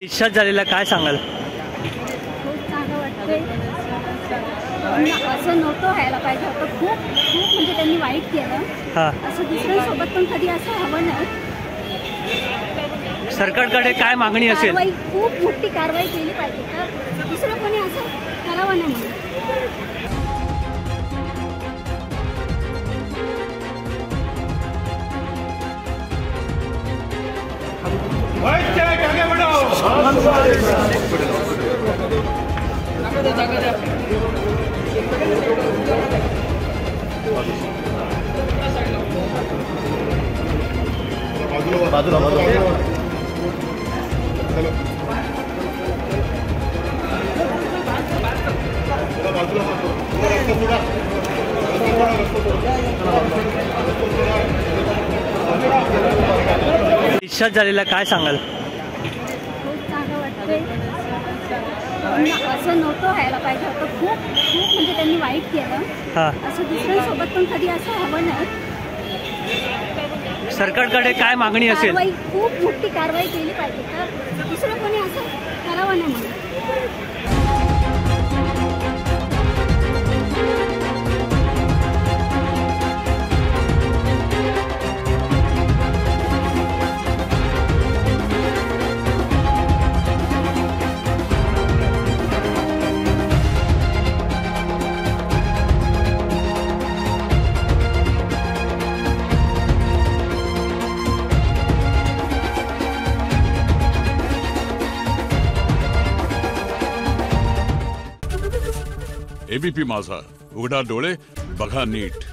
इच्छा झालेला काय सांगाल? खूप चांगलं वाटतंय. असं नव्हतं व्हायला पाहिजे होतं. खूप खूप म्हणजे त्यांनी वाईट केलं. असं दुसऱ्यांसोबत पण कधी असं हवं नाही. सरकारकडे काय मागणी असेल? खूप मोठी कारवाई केली पाहिजे. तर दुसरं कोणी असं करावं नाही म्हणून. इच्छा झालेला काय सांगाल? खूप चांगलं वाटतंय. असं नव्हतं व्हायला पाहिजे होतं. खूप खूप म्हणजे त्यांनी वाईट केलं. असं दुसऱ्यांसोबत पण कधी असं हवं नाही. सरकारकडे काय मागणी असेल? खूप मोठी कारवाई केली पाहिजे. तर दुसरं कोणी असं करावं नाही म्हणून. एबीपी माझा, उघडा डोळे बघा नीट.